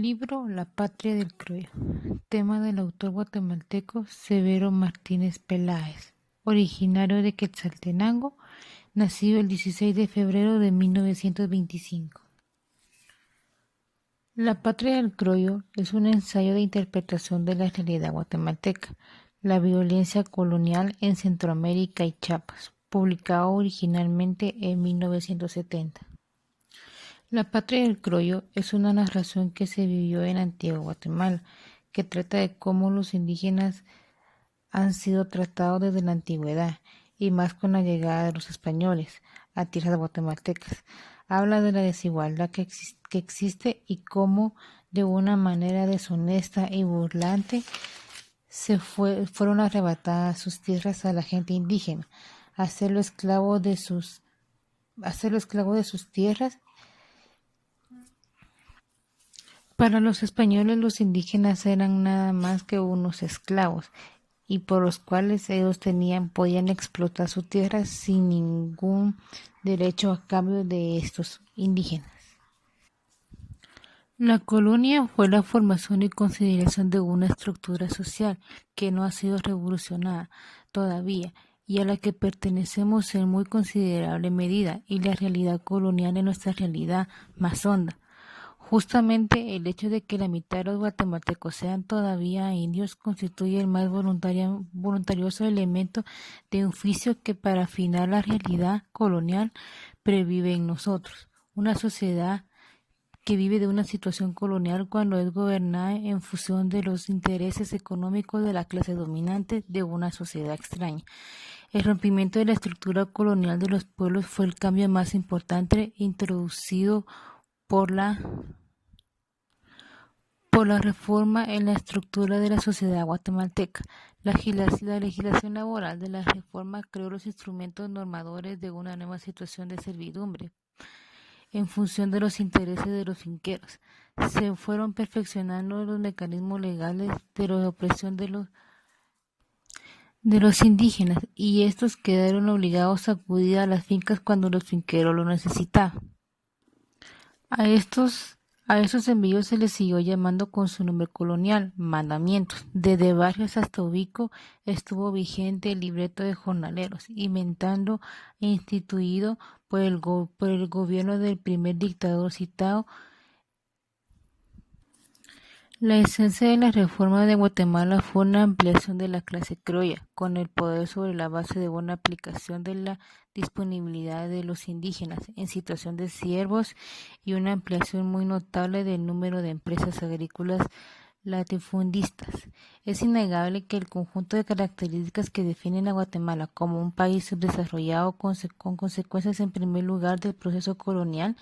Libro La patria del criollo. Tema del autor guatemalteco Severo Martínez Peláez, originario de Quetzaltenango, nacido el 16 de febrero de 1925. La patria del criollo es un ensayo de interpretación de la realidad guatemalteca, la violencia colonial en Centroamérica y Chiapas, publicado originalmente en 1970. La patria del criollo es una narración que se vivió en Antigua Guatemala, que trata de cómo los indígenas han sido tratados desde la antigüedad, y más con la llegada de los españoles a tierras guatemaltecas. Habla de la desigualdad que existe y cómo de una manera deshonesta y burlante fueron arrebatadas sus tierras a la gente indígena, hacerlo hacerlo esclavo de sus tierras. Para los españoles, los indígenas eran nada más que unos esclavos, y por los cuales ellos podían explotar su tierra sin ningún derecho a cambio de estos indígenas. La colonia fue la formación y consideración de una estructura social que no ha sido revolucionada todavía y a la que pertenecemos en muy considerable medida, y la realidad colonial es nuestra realidad más honda. Justamente el hecho de que la mitad de los guatemaltecos sean todavía indios constituye el más voluntarioso elemento de un juicio que para afinar la realidad colonial previve en nosotros, una sociedad que vive de una situación colonial cuando es gobernada en función de los intereses económicos de la clase dominante de una sociedad extraña. El rompimiento de la estructura colonial de los pueblos fue el cambio más importante introducido por la reforma en la estructura de la sociedad guatemalteca. La legislación laboral de la reforma creó los instrumentos normadores de una nueva situación de servidumbre en función de los intereses de los finqueros. Se fueron perfeccionando los mecanismos legales de la opresión de los indígenas, y estos quedaron obligados a acudir a las fincas cuando los finqueros lo necesitaban. A estos, a esos envíos se les siguió llamando con su nombre colonial, mandamientos. Desde Barrios hasta Ubico estuvo vigente el libreto de jornaleros, inventado e instituido por el gobierno del primer dictador citado. La esencia de la reforma de Guatemala fue una ampliación de la clase criolla, con el poder sobre la base de una aplicación de la disponibilidad de los indígenas en situación de siervos, y una ampliación muy notable del número de empresas agrícolas latifundistas. Es innegable que el conjunto de características que definen a Guatemala como un país subdesarrollado con consecuencias en primer lugar del proceso colonial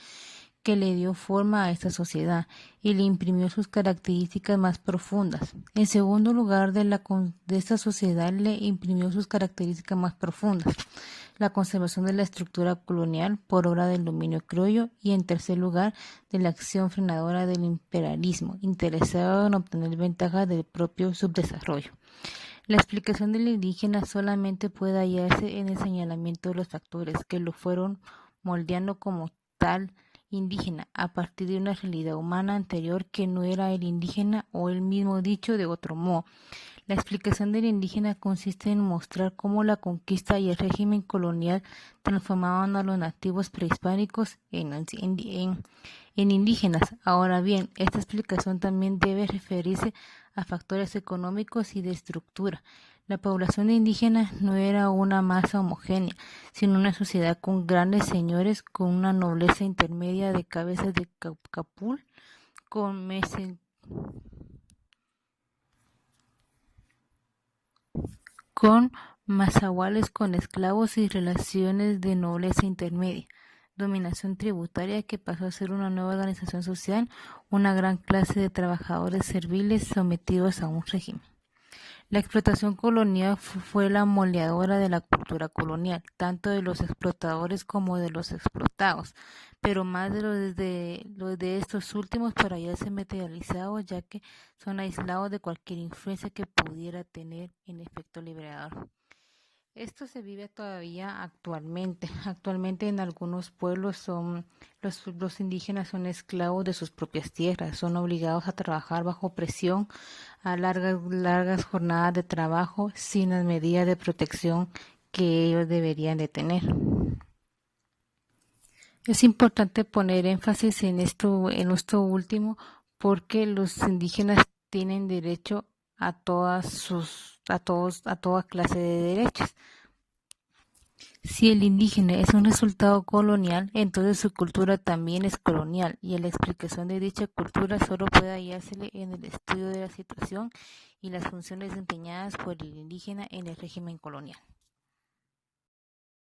que le dio forma a esta sociedad y le imprimió sus características más profundas. En segundo lugar, de esta sociedad le imprimió sus características más profundas, la conservación de la estructura colonial por obra del dominio criollo, y en tercer lugar, de la acción frenadora del imperialismo, interesado en obtener ventajas del propio subdesarrollo. La explicación del indígena solamente puede hallarse en el señalamiento de los factores que lo fueron moldeando como tal indígena a partir de una realidad humana anterior que no era el indígena, o el mismo dicho de otro modo. La explicación del indígena consiste en mostrar cómo la conquista y el régimen colonial transformaban a los nativos prehispánicos en indígenas. Ahora bien, esta explicación también debe referirse a factores económicos y de estructura. La población indígena no era una masa homogénea, sino una sociedad con grandes señores, con una nobleza intermedia de cabezas de capul, con con mazahuales, con esclavos y relaciones de nobleza intermedia, dominación tributaria que pasó a ser una nueva organización social, una gran clase de trabajadores serviles sometidos a un régimen. La explotación colonial fue la moldeadora de la cultura colonial, tanto de los explotadores como de los explotados, pero más de los de estos últimos para hallarse materializados, ya que son aislados de cualquier influencia que pudiera tener en efecto liberador. Esto se vive todavía actualmente. Actualmente en algunos pueblos los indígenas son esclavos de sus propias tierras, son obligados a trabajar bajo presión a largas jornadas de trabajo sin las medidas de protección que ellos deberían de tener. Es importante poner énfasis en esto último, porque los indígenas tienen derecho a toda clase de derechos. Si el indígena es un resultado colonial, entonces su cultura también es colonial, y la explicación de dicha cultura solo puede hallársele en el estudio de la situación y las funciones desempeñadas por el indígena en el régimen colonial.